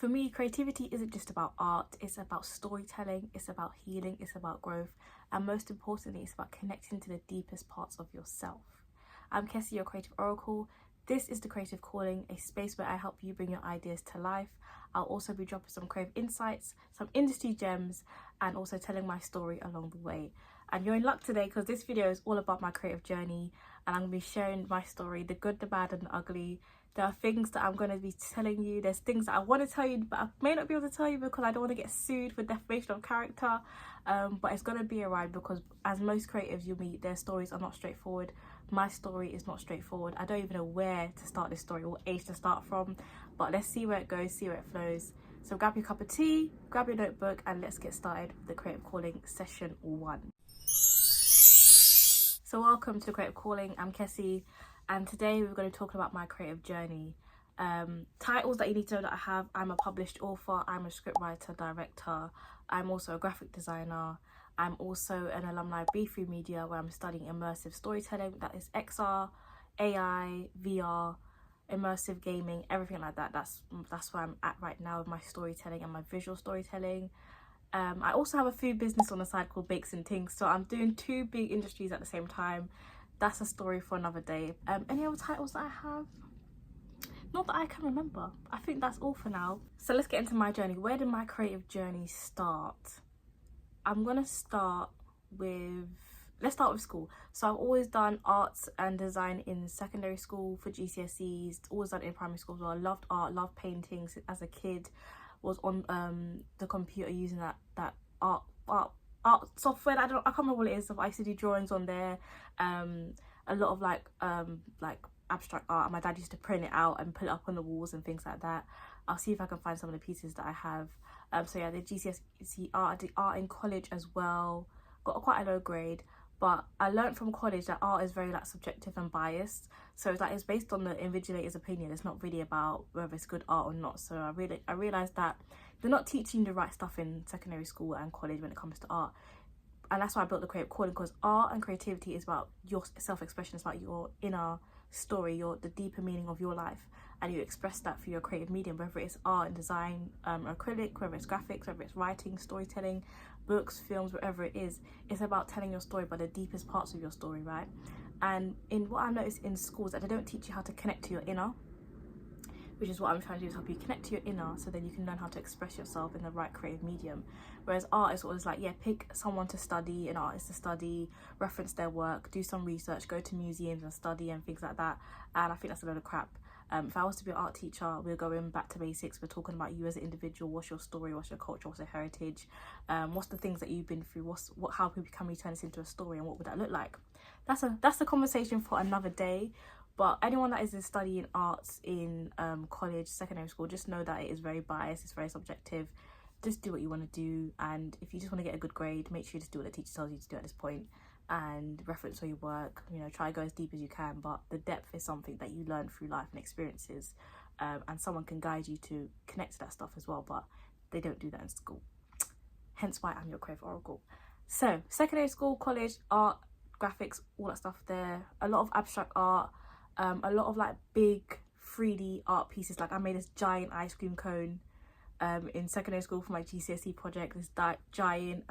For me, creativity isn't just about art, it's about storytelling, it's about healing, it's about growth, and most importantly, it's about connecting to the deepest parts of yourself. I'm Kessie, your creative oracle. This is The Creative Calling, a space where I help you bring your ideas to life. I'll also be dropping some creative insights, some industry gems, and also telling my story along the way. And you're in luck today because this video is all about my creative journey, and I'm going to be sharing my story, the good, the bad, and the ugly. There are things that I'm going to be telling you. There's things that I want to tell you, but I may not be able to tell you because I don't want to get sued for defamation of character. But it's going to be a ride because as most creatives you'll meet, their stories are not straightforward. My story is not straightforward. I don't even know where to start this story, what age to start from. But let's see where it goes, see where it flows. So grab your cup of tea, grab your notebook, and let's get started with The Creative Calling Session 1. So welcome to The Creative Calling. I'm Kessie. And today we're going to talk about my creative journey. Titles that you need to know that I have: I'm a published author, I'm a scriptwriter, director, I'm also a graphic designer, I'm also an alumni of B3 Media where I'm studying immersive storytelling, that is XR, AI, VR, immersive gaming, everything like that. That's where I'm at right now with my storytelling and my visual storytelling. I also have a food business on the side called Bakes and Things, so I'm doing two big industries at the same time. That's a story for another day. Any other titles that I have? Not that I can remember. I think that's all for now. So let's get into my journey. Where did my creative journey start? I'm gonna start with, let's start with school. So I've always done arts and design in secondary school for GCSEs, always done it in primary school as well. I loved art, loved paintings as a kid. Was on the computer using that art software. I can't remember what it is. I used to do drawings on there. A lot of like abstract art. My dad used to print it out and put it up on the walls and things like that. I'll see if I can find some of the pieces that I have. So yeah, the GCSE art. I did art in college as well. Got quite a low grade, but I learned from college that art is very like subjective and biased. So it's based on the invigilator's opinion. It's not really about whether it's good art or not. So I realized that they're not teaching the right stuff in secondary school and college when it comes to art. And that's why I built The Creative Calling, because art and creativity is about your self-expression. It's about your inner story, the deeper meaning of your life, and you express that through your creative medium, whether it's art and design, acrylic, whether it's graphics, whether it's writing, storytelling, books, films, whatever it is. It's about telling your story by the deepest parts of your story, right? And in what I noticed in schools, that they don't teach you how to connect to your inner, which is what I'm trying to do, is help you connect to your inner so then you can learn how to express yourself in the right creative medium. Whereas art is always like, yeah, pick someone to study, an artist to study, reference their work, do some research, go to museums and study and things like that. And I think that's a load of crap. If I was to be an art teacher, we're going back to basics. We're talking about you as an individual. What's your story? What's your culture? What's your heritage? What's the things that you've been through? How can we turn this into a story, and what would that look like? That's a conversation for another day. But anyone that is studying arts in college, secondary school, just know that it is very biased. It's very subjective. Just do what you want to do, and if you just want to get a good grade, make sure you just do what the teacher tells you to do at this point, and reference all your work. Try to go as deep as you can, but the depth is something that you learn through life and experiences, and someone can guide you to connect to that stuff as well, but they don't do that in school. Hence why I'm your creative oracle. So secondary school, college, art, graphics, all that stuff there. A lot of abstract art, a lot of like big 3D art pieces. Like I made this giant ice cream cone in secondary school for my GCSE project. This giant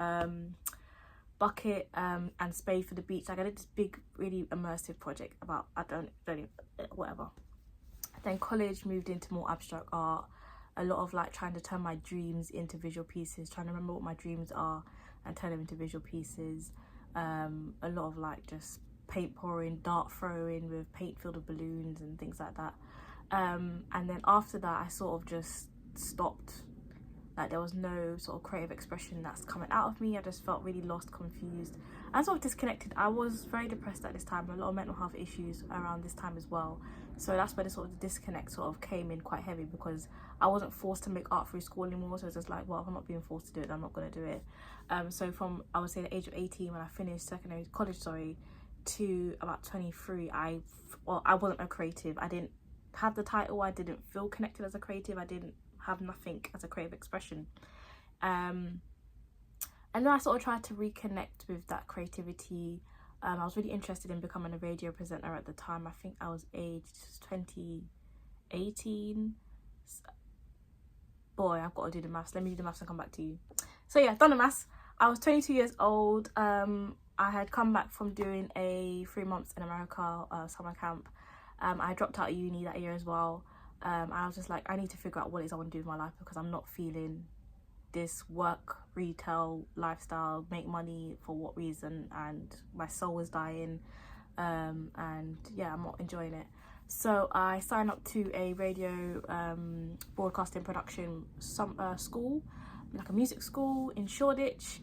bucket and spade for the beach. Like I did this big, really immersive project about, I don't even, whatever. Then college moved into more abstract art. A lot of like trying to turn my dreams into visual pieces, trying to remember what my dreams are and turn them into visual pieces. A lot of like just paint pouring, dart throwing with paint filled with balloons and things like that. And then after that, I sort of just stopped. Like there was no sort of creative expression that's coming out of me. I just felt really lost, confused, and sort of disconnected. I was very depressed at this time, a lot of mental health issues around this time as well. So that's where the sort of disconnect sort of came in quite heavy, because I wasn't forced to make art through school anymore. So it's just like, well, if I'm not being forced to do it, I'm not going to do it. So from, I would say, the age of 18 when I finished college, to about 23, I wasn't a creative. I didn't have the title. I didn't feel connected as a creative. I didn't have nothing as a creative expression. And then I sort of tried to reconnect with that creativity. I was really interested in becoming a radio presenter at the time. I think I was aged 18. boy, I've got to do the maths. Let me do the maths and come back to you. So yeah, done the maths. I was 22 years old. I had come back from doing a 3 months in America summer camp. I dropped out of uni that year as well. I was just like, I need to figure out what it is I want to do with my life, because I'm not feeling this work, retail lifestyle, make money for what reason, and my soul was dying. And yeah, I'm not enjoying it. So I signed up to a radio broadcasting production school, like a music school in Shoreditch.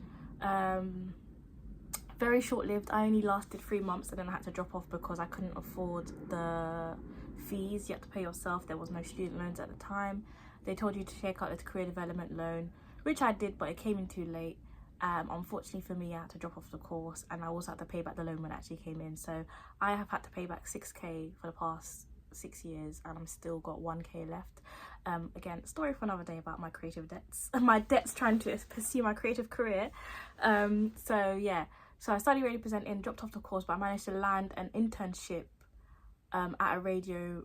Very short-lived. I only lasted 3 months and then I had to drop off because I couldn't afford the fees. You had to pay yourself. There was no student loans at the time. They told you to take out the career development loan, which I did, but it came in too late. Unfortunately for me, I had to drop off the course, and I also had to pay back the loan when it actually came in. So I have had to pay back 6k for the past 6 years, and I'm still got 1k left. Again, story for another day about my creative debts. My debts trying to pursue my creative career. So yeah, so I studied radio presenting, dropped off the course, but I managed to land an internship at a radio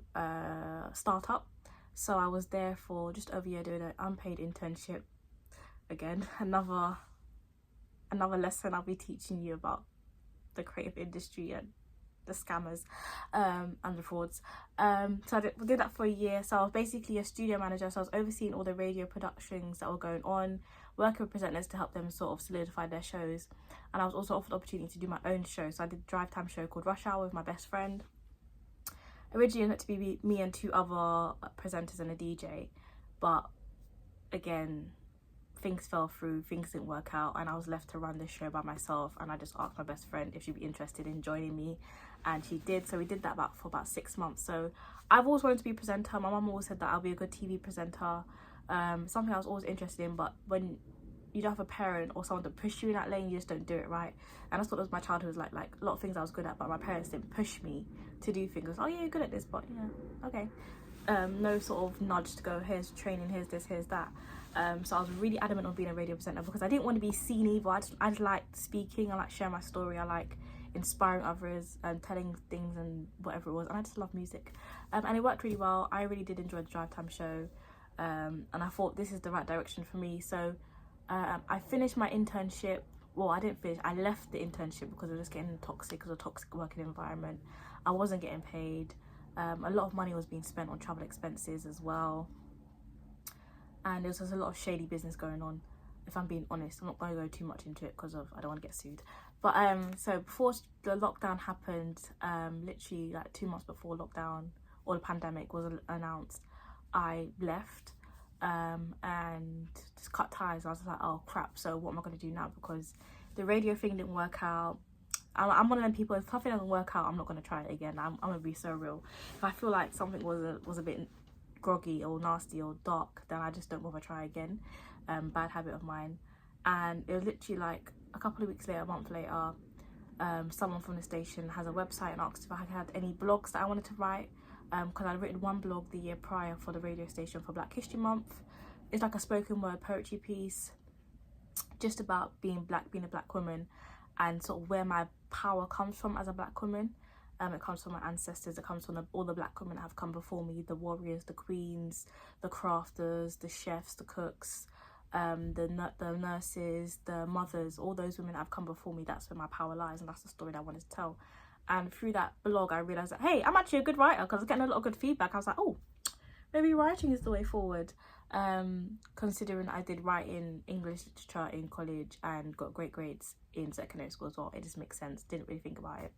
startup. So I was there for just over a year doing an unpaid internship. Again, another lesson I'll be teaching you about the creative industry and the scammers and the frauds. So I did that for a year. So I was basically a studio manager. So I was overseeing all the radio productions that were going on, working with presenters to help them sort of solidify their shows. And I was also offered the opportunity to do my own show. So I did a drive time show called Rush Hour with my best friend. Originally it was meant to be me and 2 other presenters and a DJ, but again, things fell through, things didn't work out, and I was left to run this show by myself. And I just asked my best friend if she'd be interested in joining me, and she did. So we did that for about 6 months. So I've always wanted to be a presenter. My mum always said that I'll be a good TV presenter. Something I was always interested in, but when you don't have a parent or someone to push you in that lane, you just don't do it right. And that's what was my childhood was like a lot of things I was good at, but my parents didn't push me to do things. Oh yeah, you're good at this, but yeah, okay. No sort of nudge to go, here's training, here's this, here's that. So I was really adamant on being a radio presenter because I didn't want to be seen either. I just like speaking, I like sharing my story, I like inspiring others and telling things and whatever it was, and I just love music. And it worked really well. I really did enjoy the drive time show, and I thought this is the right direction for me. So I finished my internship. Well, I didn't finish, I left the internship because it was just getting toxic. It was a toxic working environment. I wasn't getting paid. A lot of money was being spent on travel expenses as well, and there was just a lot of shady business going on, if I'm being honest. I'm not going to go too much into it because of I don't want to get sued. But so before the lockdown happened, literally like 2 months before lockdown or the pandemic was announced, I left and just cut ties. I was like, oh crap, so what am I going to do now? Because the radio thing didn't work out. I'm one of them people, if something doesn't work out, I'm not going to try it again. I'm going to be so real. If I feel like something was a bit groggy or nasty or dark, then I just don't bother try again. Bad habit of mine. And it was literally like a couple of weeks later, a month later, someone from the station has a website and asked if I had any blogs that I wanted to write, because I'd written one blog the year prior for the radio station for Black History Month. It's like a spoken word poetry piece just about being black, being a black woman, and sort of where my power comes from as a black woman. It comes from my ancestors. It comes from all the black women that have come before me, the warriors, the queens, the crafters, the chefs, the cooks, the nurses, the mothers, all those women that have come before me. That's where my power lies, and that's the story that I wanted to tell. And through that blog, I realised that, hey, I'm actually a good writer, because I was getting a lot of good feedback. I was like, oh, maybe writing is the way forward. Considering I did writing English literature in college and got great grades in secondary school as well, it just makes sense. Didn't really think about it,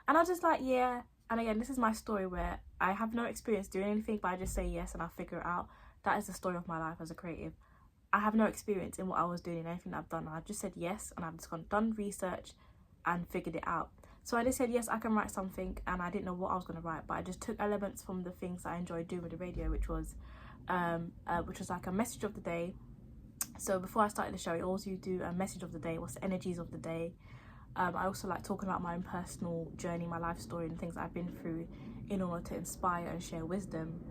and I was just like, yeah. And again, this is my story where I have no experience doing anything, but I just say yes and I figure it out. That is the story of my life as a creative. I have no experience in what I was doing and anything that I've done. I've just said yes, and I've just done research and figured it out. So I just said yes, I can write something, and I didn't know what I was going to write, but I just took elements from the things I enjoyed doing with the radio, which was like a message of the day. So before I started the show, I also do a message of the day, what's the energies of the day. I also like talking about my own personal journey, my life story, and things I've been through in order to inspire and share wisdom.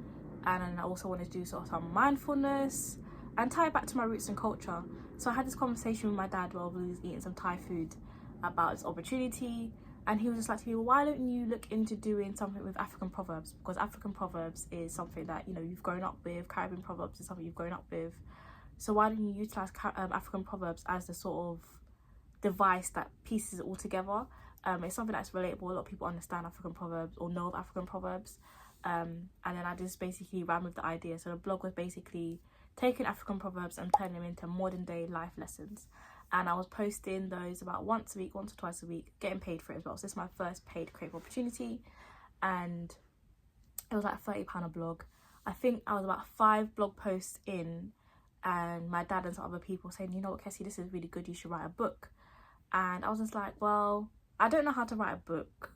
And then I also wanted to do sort of some mindfulness and tie it back to my roots and culture. So I had this conversation with my dad while we was eating some Thai food about this opportunity. And he was just like to me, well, why don't you look into doing something with African Proverbs? Because African Proverbs is something that, you know, you've grown up with. Caribbean Proverbs is something you've grown up with. So why don't you utilise African Proverbs as the sort of device that pieces it all together? It's something that's relatable. A lot of people understand African Proverbs or know of African Proverbs. And then I just basically ran with the idea. So the blog was basically taking African Proverbs and turning them into modern day life lessons. And I was posting those about once or twice a week, getting paid for it as well. So this is my first paid creative opportunity, and it was like £30 a blog. I think I was about 5 blog posts in, and my dad and some other people saying, you know what, Kessie, this is really good, you should write a book. And I was just like, well, I don't know how to write a book,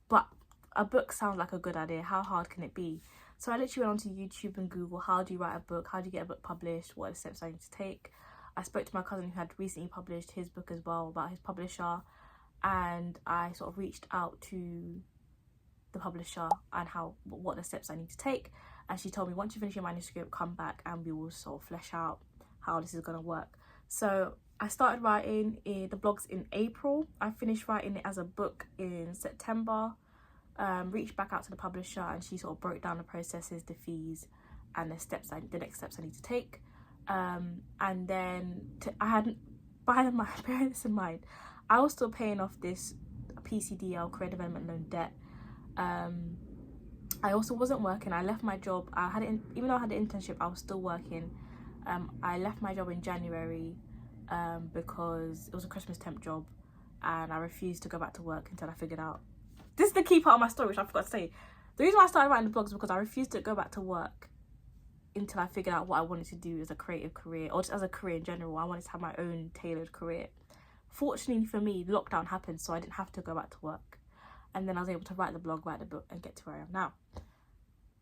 but a book sounds like a good idea. How hard can it be? So I literally went onto YouTube and Google, how do you write a book? How do you get a book published? What are the steps I need to take? I spoke to my cousin who had recently published his book as well, about his publisher, and I sort of reached out to the publisher and what the steps I need to take. And she told me, once you finish your manuscript, come back and we will sort of flesh out how this is going to work. So I started writing the blogs in April. I finished writing it as a book in September. Reached back out to the publisher, and she sort of broke down the processes, the fees, and the next steps I need to take. And then I had, bearing this in mind, I was still paying off this PCDL, career development loan debt. I also wasn't working. I left my job. Even though I had the internship, I was still working. I left my job in January because it was a Christmas temp job, and I refused to go back to work until I figured out. This is the key part of my story, which I forgot to say. The reason why I started writing the blogs is because I refused to go back to work until I figured out what I wanted to do as a creative career, or just as a career in general. I wanted to have my own tailored career. Fortunately for me, lockdown happened, so I didn't have to go back to work. And then I was able to write the blog, write the book, and get to where I am now.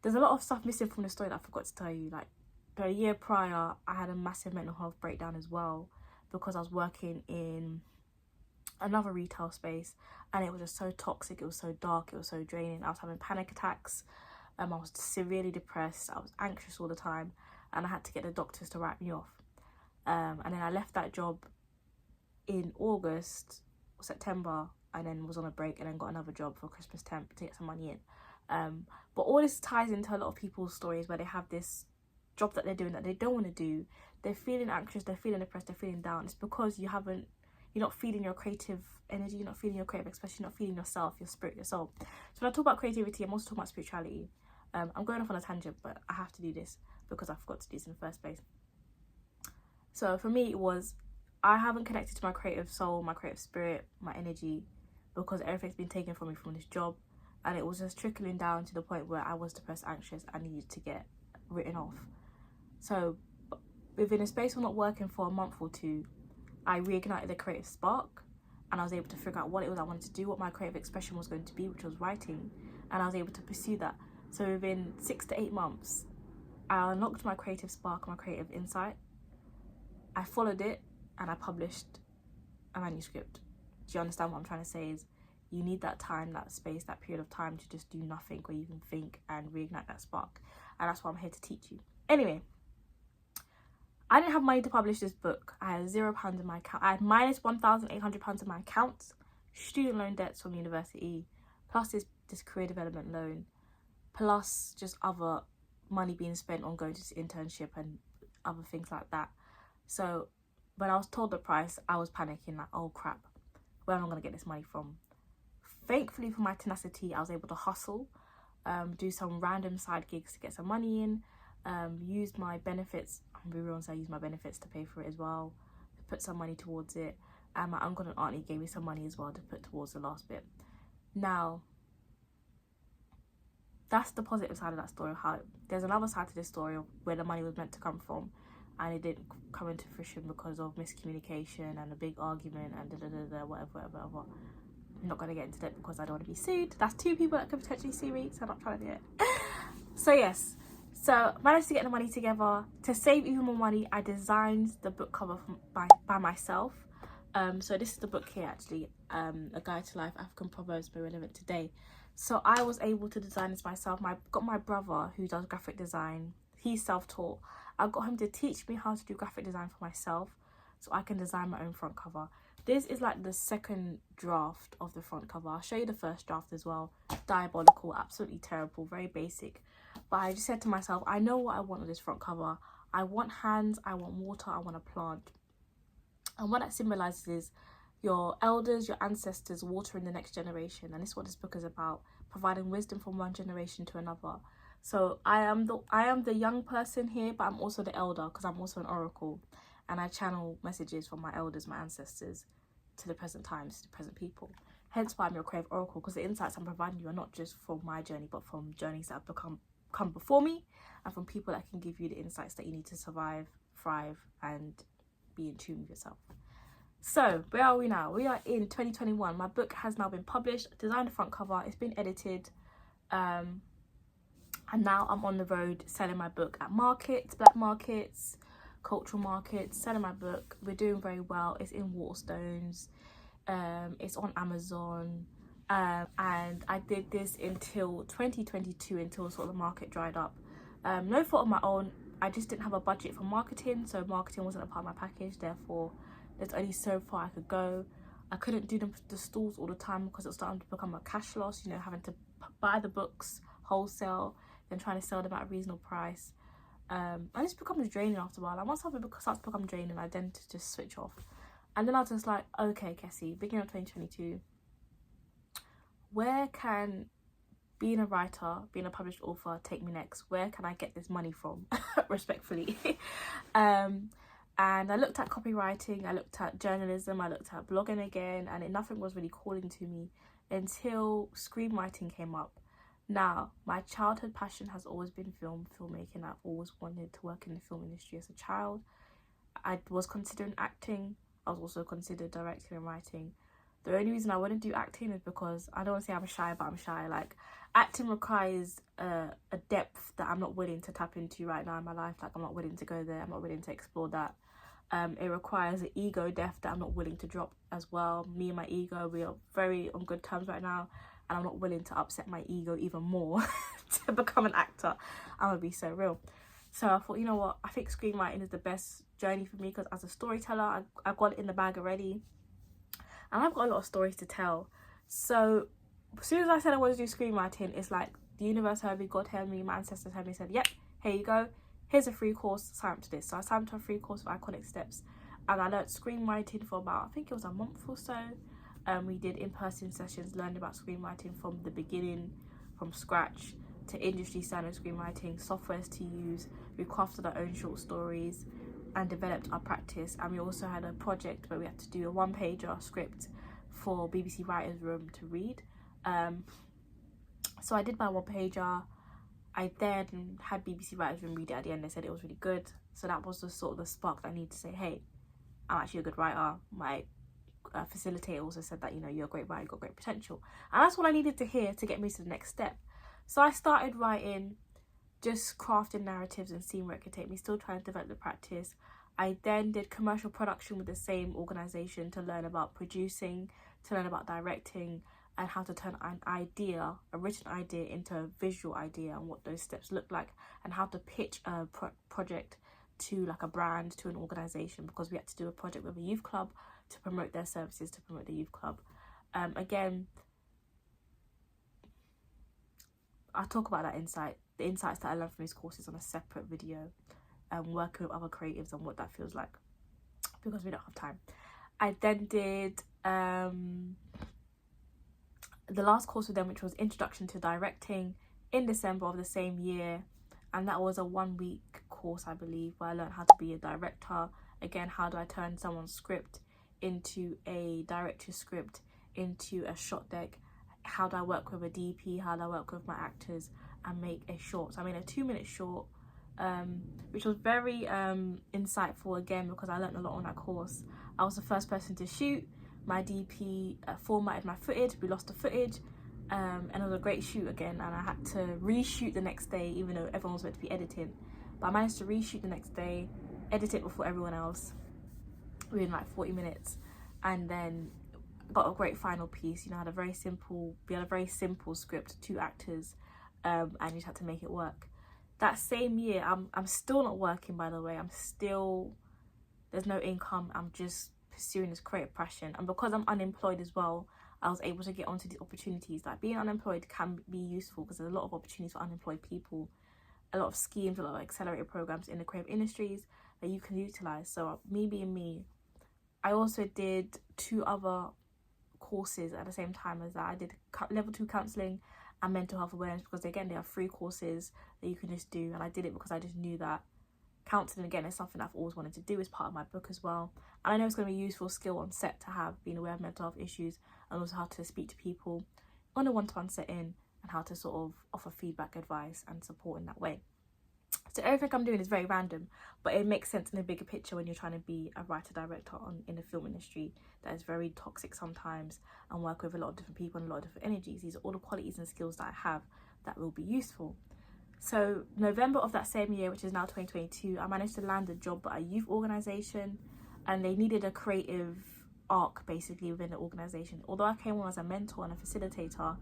There's a lot of stuff missing from the story that I forgot to tell you. Like, the year prior, I had a massive mental health breakdown as well, because I was working in another retail space, and it was just so toxic, it was so dark, it was so draining. I was having panic attacks. I was severely depressed, I was anxious all the time, and I had to get the doctors to write me off. And then I left that job in August or September, and then was on a break, and then got another job for Christmas temp to get some money in. But all this ties into a lot of people's stories where they have this job that they're doing that they don't want to do. They're feeling anxious, they're feeling depressed, they're feeling down. It's because you're not feeling your creative energy, you're not feeling your creative expression, you're not feeling yourself, your spirit, your soul. So when I talk about creativity, I'm also talking about spirituality. I'm going off on a tangent, but I have to do this because I forgot to do this in the first place. So for me, it was, I haven't connected to my creative soul, my creative spirit, my energy, because everything's been taken from me from this job, and it was just trickling down to the point where I was depressed, anxious, I needed to get written off. So within a space of not working for a month or two, I reignited the creative spark, and I was able to figure out what it was I wanted to do, what my creative expression was going to be, which was writing, and I was able to pursue that. So within 6 to 8 months, I unlocked my creative spark, my creative insight. I followed it, and I published a manuscript. Do you understand what I'm trying to say? Is you need that time, that space, that period of time to just do nothing, where you can think and reignite that spark. And that's what I'm here to teach you. Anyway, I didn't have money to publish this book. I had £0 in my account. I had minus £1,800 in my account, student loan debts from university, plus this career development loan, plus just other money being spent on going to this internship and other things like that. So when I was told the price, I was panicking, like, oh crap, where am I going to get this money from? Thankfully for my tenacity, I was able to hustle, do some random side gigs to get some money in, use my benefits. I'm really honest, I used my benefits to pay for it as well, to put some money towards it. And my uncle and auntie gave me some money as well to put towards the last bit. Now, that's the positive side of that story. How there's another side to this story of where the money was meant to come from, and it didn't come into fruition because of miscommunication and a big argument and whatever. I'm not going to get into that because I don't want to be sued. That's 2 people that could potentially sue me, so I'm not trying to do it. So yes, so managed to get the money together. To save even more money, I designed the book cover by myself. So this is the book here, actually, A Guide to Life, African Proverbs Be Relevant Today. So I was able to design this myself. Got my brother who does graphic design. He's self-taught. I got him to teach me how to do graphic design for myself, so I can design my own front cover. This is like the second draft of the front cover. I'll show you the first draft as well. Diabolical, absolutely terrible, very basic. But I just said to myself, I know what I want on this front cover. I want hands, I want water, I want a plant. And what that symbolizes is your elders, your ancestors watering the next generation. And this is what this book is about, providing wisdom from one generation to another. So I am the young person here, but I'm also the elder because I'm also an oracle. And I channel messages from my elders, my ancestors, to the present times, to the present people. Hence why I'm your creative oracle, because the insights I'm providing you are not just from my journey, but from journeys that have come before me, and from people that can give you the insights that you need to survive, thrive, and be in tune with yourself. So where are we now? We are in 2021. My book has now been published, designed the front cover, it's been edited, and now I'm on the road selling my book at markets, black markets, cultural markets, selling my book. We're doing very well. It's in Waterstones, it's on Amazon, and I did this until 2022, until sort of the market dried up. No fault of my own, I just didn't have a budget for marketing, so marketing wasn't a part of my package. Therefore there's only so far I could go. I couldn't do the stalls all the time because it was starting to become a cash loss, you know, having to buy the books wholesale, then trying to sell them at a reasonable price. And this becomes draining after a while. Like once something starts to become draining, I tend to just switch off. And then I was just like, okay, Kessie, beginning of 2022, where can being a writer, being a published author take me next? Where can I get this money from? Respectfully. And I looked at copywriting, I looked at journalism, I looked at blogging again, and nothing was really calling to me until screenwriting came up. Now, my childhood passion has always been filmmaking. I've always wanted to work in the film industry as a child. I was considering acting. I was also considered directing and writing. The only reason I wouldn't do acting is because I don't want to say I'm shy, but I'm shy. Like, acting requires a depth that I'm not willing to tap into right now in my life. Like, I'm not willing to go there. I'm not willing to explore that. It requires an ego depth that I'm not willing to drop as well. Me and my ego, we are very on good terms right now. And I'm not willing to upset my ego even more to become an actor. I'm gonna be so real. So I thought, you know what, I think screenwriting is the best journey for me, because as a storyteller, I've got it in the bag already, and I've got a lot of stories to tell. So as soon as I said I wanted to do screenwriting, it's like the universe heard me, God heard me, my ancestors heard me, said, yep, here you go, here's a free course, sign up to this. So I signed up to a free course of Iconic Steps, and I learned screenwriting for about, I think it was a month or so. We did in-person sessions, learned about screenwriting from the beginning, from scratch, to industry standard screenwriting, softwares to use. We crafted our own short stories and developed our practice. And we also had a project where we had to do a one-pager script for BBC Writers' Room to read. So I did my one-pager. I then had BBC Writers' Room read it at the end. They said it was really good. So that was the sort of the spark that I needed to say, hey, I'm actually a good writer. My facilitator also said that, you know, you're a great writer, you've got great potential. And that's what I needed to hear to get me to the next step. So I started writing, just crafting narratives and seeing where it could take me, still trying to develop the practice. I then did commercial production with the same organisation to learn about producing, to learn about directing, and how to turn an idea, a written idea, into a visual idea, and what those steps look like, and how to pitch a project to like a brand, to an organisation, because we had to do a project with a youth club to promote their services, to promote the youth club. Again, I'll talk about that insight, the insights that I learned from these courses on a separate video, working with other creatives and what that feels like, because we don't have time. I then did the last course with them, which was Introduction to Directing, in December of the same year, and that was a 1-week course, I believe, where I learned how to be a director. Again, how do I turn someone's script into a director's script, into a shot deck? How do I work with a DP? How do I work with my actors and make a short? So I made a 2-minute short, which was very insightful again, because I learned a lot on that course. I was the first person to shoot. My DP formatted my footage. We lost the footage, and it was a great shoot again, and I had to reshoot the next day, even though everyone was meant to be editing. But I managed to reshoot the next day, edit it before everyone else within like 40 minutes, and then got a great final piece. You know, we had a very simple script, 2 actors, and you just had to make it work. That same year, I'm still not working, by the way. There's no income. I'm just pursuing this creative passion. And because I'm unemployed as well, I was able to get onto these opportunities. Like, being unemployed can be useful because there's a lot of opportunities for unemployed people, a lot of schemes, a lot of accelerator programs in the creative industries that you can utilize. So me being me, I also did 2 other courses at the same time as that. I did level 2 counselling and mental health awareness, because again, they are free courses that you can just do. And I did it because I just knew that counselling, again, is something I've always wanted to do as part of my book as well. And I know it's going to be a useful skill on set to have, being aware of mental health issues, and also how to speak to people on a one-to-one setting, and how to sort of offer feedback, advice and support in that way. So everything I'm doing is very random, but it makes sense in a bigger picture when you're trying to be a writer-director in the film industry that is very toxic sometimes, and work with a lot of different people and a lot of different energies. These are all the qualities and skills that I have that will be useful. So November of that same year, which is now 2022, I managed to land a job at a youth organisation, and they needed a creative arc basically within the organisation. Although I came on as a mentor and a facilitator,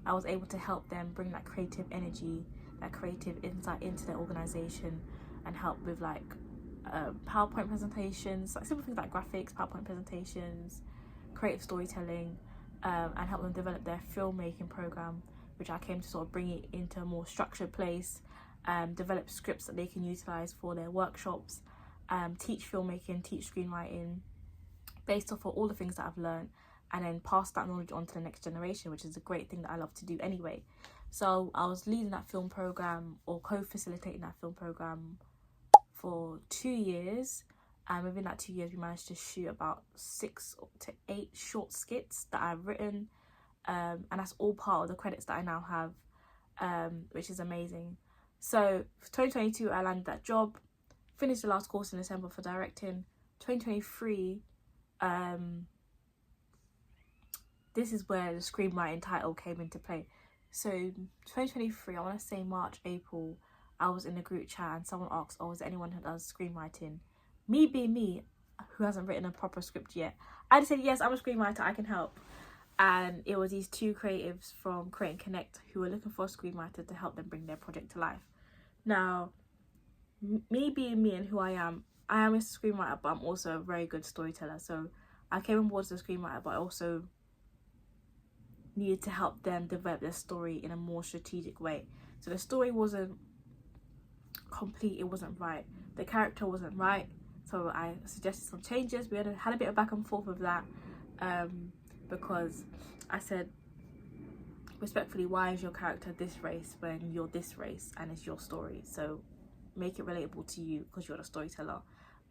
I was able to help them bring that creative energy, that creative insight into their organisation, and help with like PowerPoint presentations, like simple things like graphics, PowerPoint presentations, creative storytelling, and help them develop their filmmaking programme, which I came to sort of bring it into a more structured place, develop scripts that they can utilise for their workshops, teach filmmaking, teach screenwriting, based off of all the things that I've learned, and then pass that knowledge on to the next generation, which is a great thing that I love to do anyway. So I was leading that film programme, or co-facilitating that film programme, for 2 years, and within that 2 years we managed to shoot about 6 to 8 short skits that I've written, and that's all part of the credits that I now have, which is amazing. So for 2022 I landed that job, finished the last course in December for directing. 2023, this is where the screenwriting title came into play. So 2023, I want to say March, April, I was in a group chat and someone asked, oh, is there anyone who does screenwriting? Me being me, who hasn't written a proper script yet, I just said, yes, I'm a screenwriter, I can help. And it was these 2 creatives from Create and Connect who were looking for a screenwriter to help them bring their project to life. Now, me being me and who I am a screenwriter, but I'm also a very good storyteller. So I came on board as a screenwriter, but I also needed to help them develop their story in a more strategic way. So the story wasn't complete, it wasn't right, the character wasn't right, so I suggested some changes. We had a bit of back and forth with that, because I said respectfully, why is your character this race when you're this race and it's your story? So make it relatable to you because you're the storyteller,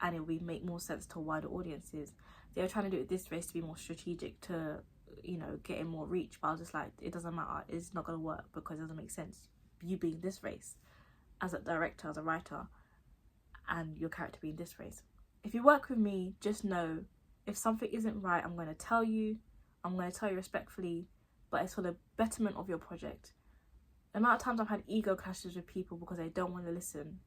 and it will make more sense to wider audiences. They were trying to do it this race to be more strategic, to, you know, get in more reach, but I was just like, it doesn't matter, it's not going to work because it doesn't make sense you being this race as a director, as a writer, and your character being this race. If you work with me, just know if something isn't right, I'm going to tell you respectfully, but it's for the betterment of your project. The amount of times I've had ego clashes with people because they don't want to listen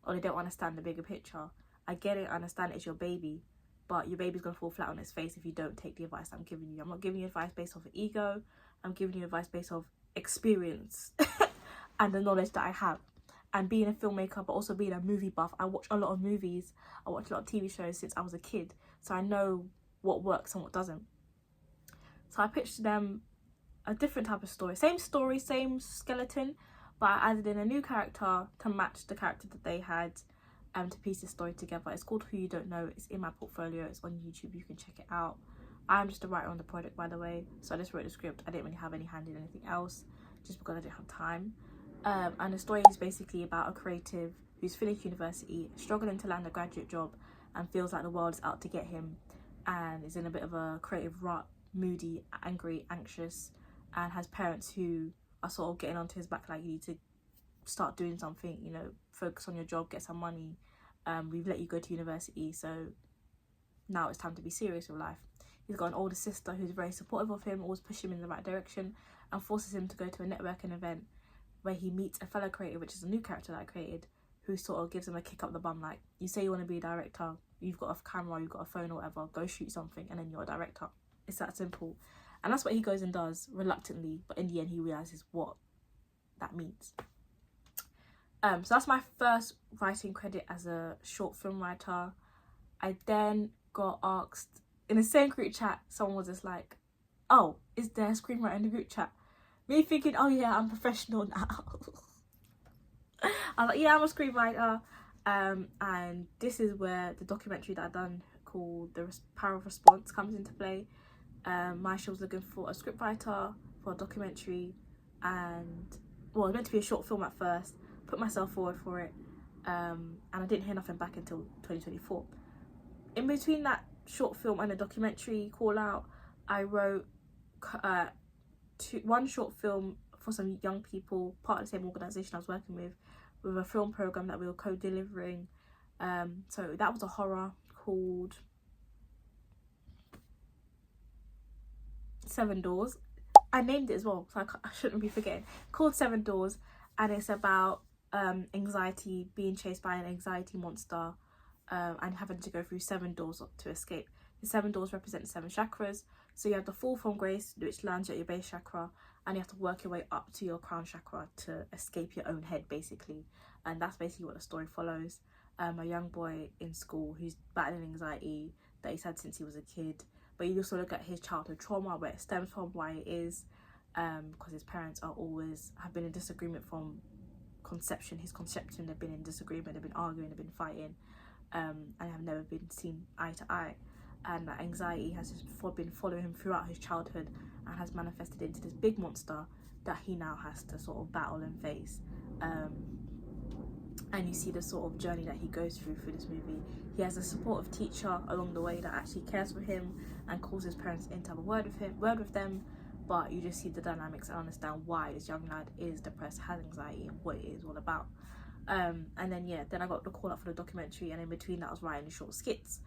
or they don't understand the bigger picture. I get it, I understand it's your baby, but your baby's going to fall flat on its face if you don't take the advice I'm giving you. I'm not giving you advice based off of ego, I'm giving you advice based off experience and the knowledge that I have. And being a filmmaker, but also being a movie buff, I watch a lot of movies, I watch a lot of TV shows since I was a kid, so I know what works and what doesn't. So I pitched to them a different type of story, same skeleton, but I added in a new character to match the character that they had, to piece the story together. It's called Who You Don't Know. It's in my portfolio, it's on YouTube, you can check it out. I'm just a writer on the project, by the way, so I just wrote the script. I didn't really have any hand in anything else, just because I didn't have time. And the story is basically about a creative who's finished university, struggling to land a graduate job, and feels like the world is out to get him, and is in a bit of a creative rut, moody, angry, anxious, and has parents who are sort of getting onto his back, like, you need to start doing something, you know, focus on your job, get some money, we've let you go to university, so now it's time to be serious with life. He's got an older sister who's very supportive of him, always pushing him in the right direction, and forces him to go to a networking event where he meets a fellow creator, which is a new character that I created, who sort of gives him a kick up the bum, like, you say you want to be a director, you've got a camera, you've got a phone or whatever, go shoot something and then you're a director. It's that simple. And that's what he goes and does, reluctantly, but in the end he realises what that means. So that's my first writing credit as a short film writer. I then got asked in the same group chat, someone was just like, oh, is there a screenwriter in the group chat? Me thinking, oh yeah, I'm professional now. I was like, yeah, I'm a screenwriter. And this is where the documentary that I've done called The Power of Response comes into play. My show was looking for a scriptwriter for a documentary, and well, it was meant to be a short film at first. Put myself forward for it, and I didn't hear nothing back until 2024. In between that short film and the documentary call out, I wrote one short film for some young people, part of the same organisation I was working with a film program that we were co-delivering. So that was a horror called Seven Doors. I named it as well, so I shouldn't be forgetting. Called Seven Doors, and it's about anxiety, being chased by an anxiety monster, and having to go through 7 doors to escape. The 7 doors represent 7 chakras. So you have the fall from grace, which lands at your base chakra, and you have to work your way up to your crown chakra to escape your own head, basically. And that's basically what the story follows. A young boy in school who's battling anxiety that he's had since he was a kid, but you also look at his childhood trauma, where it stems from, why it is, because his parents have been in disagreement from conception. His conception, they've been in disagreement, they've been arguing, they've been fighting, and have never been seen eye to eye. And that anxiety has just been following him throughout his childhood and has manifested into this big monster that he now has to sort of battle and face. And you see the sort of journey that he goes through this movie. He has a supportive teacher along the way that actually cares for him and calls his parents in to have a word with them. But you just see the dynamics and understand why this young lad is depressed, has anxiety, and what it is all about. And then I got the call up for the documentary, and in between that I was writing short skits.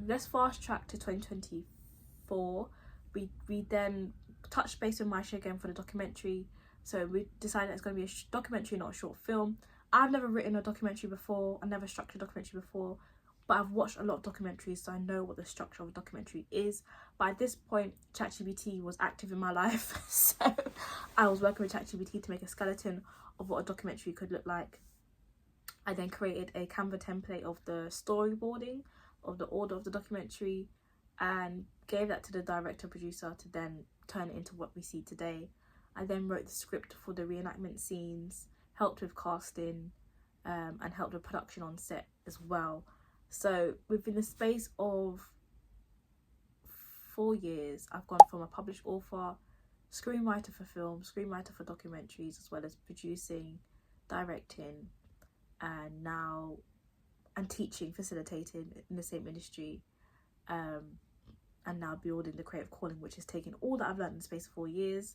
Let's fast track to 2024. We then touched base with Maisha again for the documentary. So we decided it's going to be a documentary, not a short film. I've never written a documentary before. I never structured a documentary before, but I've watched a lot of documentaries, so I know what the structure of a documentary is. But at this point, ChatGPT was active in my life, so I was working with ChatGPT to make a skeleton of what a documentary could look like. I then created a Canva template of the storyboarding, of the order of the documentary, and gave that to the director producer to then turn it into what we see today. I then wrote the script for the reenactment scenes, helped with casting, and helped with production on set as well. So within the space of 4 years, I've gone from a published author, screenwriter for film, screenwriter for documentaries, as well as producing, directing, and teaching, facilitating in the same industry, and now building the creative calling, which has taken all that I've learned in the space of 4 years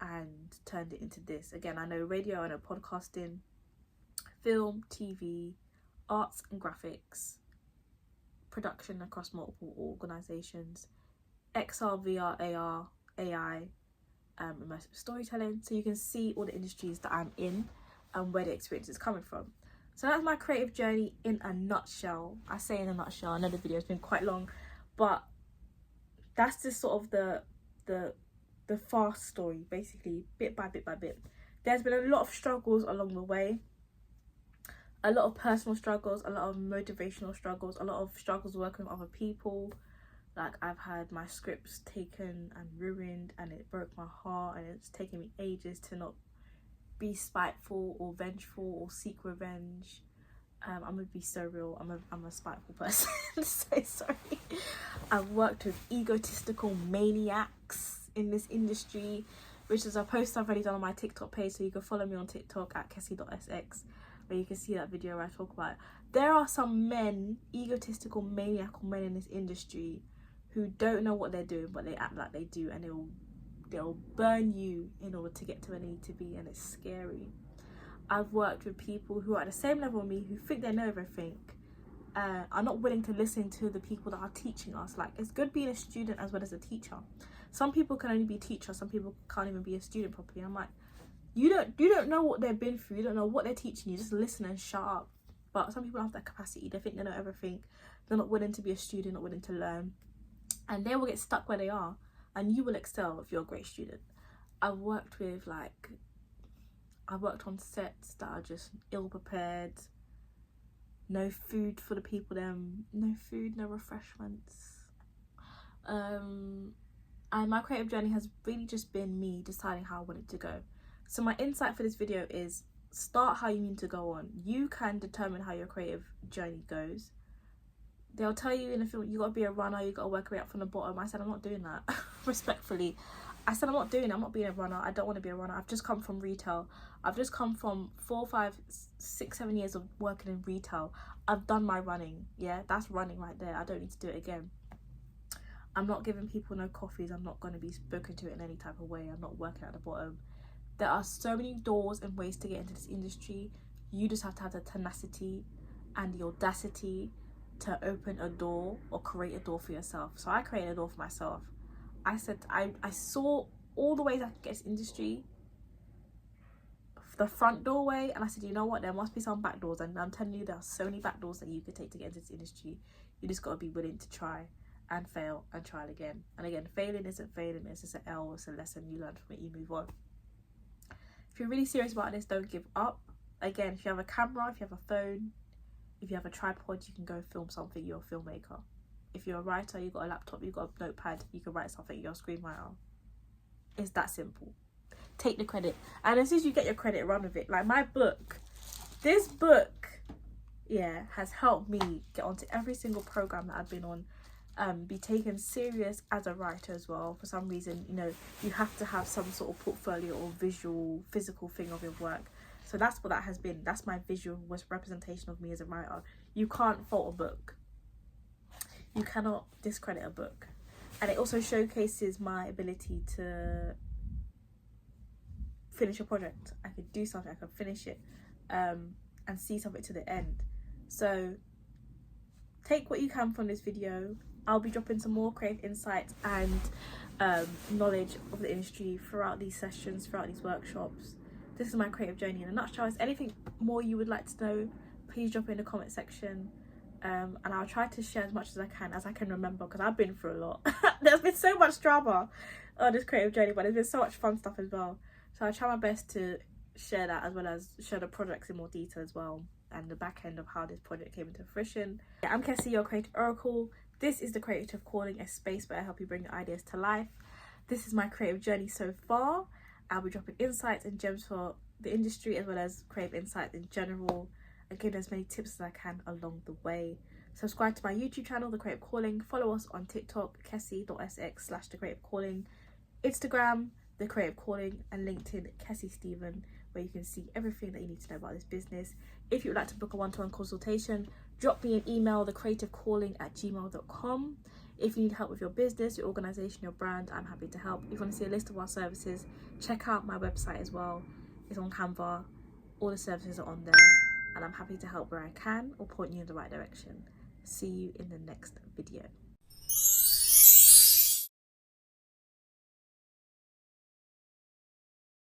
and turned it into this. Again, I know radio, I know podcasting, film, TV, arts and graphics, production across multiple organisations, XR, VR, AR, AI, immersive storytelling. So you can see all the industries that I'm in and where the experience is coming from. So that's my creative journey in a nutshell. I say in a nutshell, I know the video has been quite long, but that's just sort of the fast story, basically, bit by bit by bit. There's been a lot of struggles along the way, a lot of personal struggles, a lot of motivational struggles, a lot of struggles working with other people. Like, I've had my scripts taken and ruined, and it broke my heart, and it's taken me ages to not be spiteful or vengeful or seek revenge. I'm gonna be so real, I'm a spiteful person. So sorry. I've worked with egotistical maniacs in this industry, which is a post I've already done on my TikTok page, so you can follow me on TikTok at kessie.sx, where you can see that video where I talk about it. There are some men, egotistical maniacal men in this industry, who don't know what they're doing, but they act like they do, and they'll burn you in order to get to where they need to be, and it's scary. I've worked with people who are at the same level as me, who think they know everything, are not willing to listen to the people that are teaching us. Like, it's good being a student as well as a teacher. Some people can only be teachers, some people can't even be a student properly. I'm like, you don't know what they've been through, you don't know what they're teaching you, just listen and shut up. But some people don't have that capacity, they think they know everything, they're not willing to be a student, not willing to learn, and they will get stuck where they are, and you will excel if you're a great student. I've worked on sets that are just ill prepared, no food for the people them, no food, no refreshments. And my creative journey has really just been me deciding how I want it to go. So my insight for this video is, start how you mean to go on. You can determine how your creative journey goes. They'll tell you in the film, you got to be a runner, you got to work your way up from the bottom. I said, I'm not doing that. Respectfully, I said, I'm not doing it. I'm not being a runner. I don't want to be a runner. I've just come from retail. I've just come from 4, 5, 6, 7 years of working in retail. I've done my running. Yeah, that's running right there. I don't need to do it again. I'm not giving people no coffees. I'm not going to be spoken to in any type of way. I'm not working at the bottom. There are so many doors and ways to get into this industry. You just have to have the tenacity and the audacity to open a door or create a door for yourself. So I created a door for myself. I said, I saw all the ways I could get this industry, the front doorway, and I said, you know what, there must be some back doors. And I'm telling you, there are so many back doors that you could take to get into this industry. You just got to be willing to try and fail and try it again. And again, failing isn't failing, it's just an L, it's a lesson. You learn from it, you move on. If you're really serious about this, don't give up. Again, if you have a camera, if you have a phone, if you have a tripod, you can go film something. You're a filmmaker. If you're a writer, you've got a laptop, you've got a notepad, you can write something. You're a screenwriter. It's that simple. Take the credit, and as soon as you get your credit, run with it. Like my book, this book, yeah, has helped me get onto every single program that I've been on. Be taken serious as a writer as well. For some reason, you know, you have to have some sort of portfolio or visual, physical thing of your work. So that's what that has been. That's my visual representation of me as a writer. You can't fault a book. You cannot discredit a book. And it also showcases my ability to finish a project. I could do something, I could finish it, and see something to the end. So take what you can from this video. I'll be dropping some more creative insights and knowledge of the industry throughout these sessions, throughout these workshops. This is my creative journey in a nutshell. Is anything more you would like to know, please drop it in the comment section. And I'll try to share as much as I can remember, because I've been through a lot. There's been so much drama on this creative journey, but there's been so much fun stuff as well. So I'll try my best to share that, as well as share the projects in more detail as well, and the back end of how this project came into fruition. Yeah, I'm Kessie, your creative oracle. This is the Creative Calling, a space where I help you bring your ideas to life. This is my creative journey so far. I'll be dropping insights and gems for the industry, as well as creative insights in general, and giving as many tips as I can along the way. Subscribe to my YouTube channel, The Creative Calling. Follow us on TikTok, kessie.sx/The Creative Calling, Instagram, The Creative Calling, and LinkedIn, Kessie Stephen, where you can see everything that you need to know about this business. If you would like to book a one-to-one consultation, drop me an email, thecreativecalling@gmail.com. If you need help with your business, your organisation, your brand, I'm happy to help. If you want to see a list of our services, check out my website as well. It's on Canva. All the services are on there, and I'm happy to help where I can or point you in the right direction. See you in the next video.